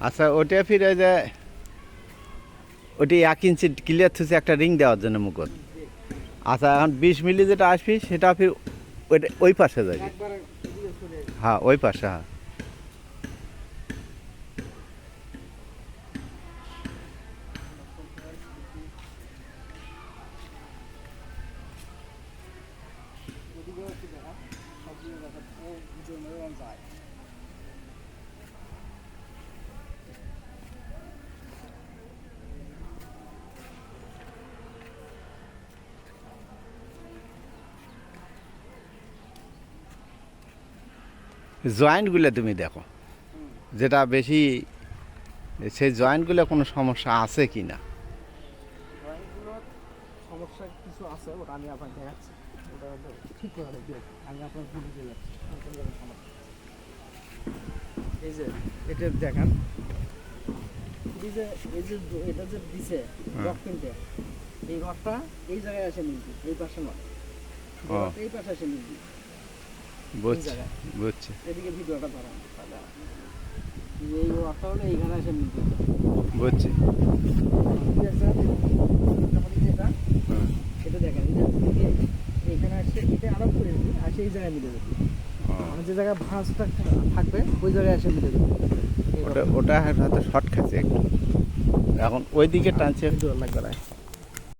আচ্ছা ওটা ফির ওই যে ওটি 1 ইঞ্চি ক্লিয়ার থুসে একটা রিং দেওয়ার জন্য মুকুট। আচ্ছা এখন 20 মিলি যেটা আসবি সেটা ফির ওইটা ওই পাশে যাবে। একবারে এদিকে সরে আসবে। হ্যাঁ ওই পাশে, হ্যাঁ। এদিকেও একটু দেখা, সবগুলো দেখা, ও ভিতরে মেরুদণ্ড যায়। জয়েন্টগুলো তুমি দেখো, যেটা বেশি সেই জয়েন্টগুলো কোনো সমস্যা আছে কি না। ড্রয়িংগুলোর সমস্যা কিছু আছে, ওটা আমি আপনাকে দেখাচ্ছি। ওটা হলো ঠিক করে দেখি, আমি আপনার ভুল দিয়ে যাচ্ছি কোন জায়গায় সমস্যা। এই যে এটা দেখেন, এটা যে দিছে রক কিনতে, এই রকটা এই জায়গায় এসে মিলবে, এই পাশে নয়। ও। এই পাশে এসে মিলবে। বুঝছি জায়গায়। বুঝছি। এদিকে ভিডিওটা ধরেন তাহলে এই রকটা হলো এইখানে এসে মিলবে। বুঝছি। ঠিক আছে? মোটামুটি এটা হুম। এটা দেখেন, এটা থেকে এইখানে আসছে, এটা আরো করে দিবি, আসে এই জায়গায় মিলে যাবে। ও। মানে যে জায়গায় ভাঁজটা থাকবে ওই জায়গায় এসে মিলে যাবে। ওটা ওটা হয়তো শর্ট খাচ্ছে একটু, এখন ওই দিকে টানছে। ভিডিও লাগবে না।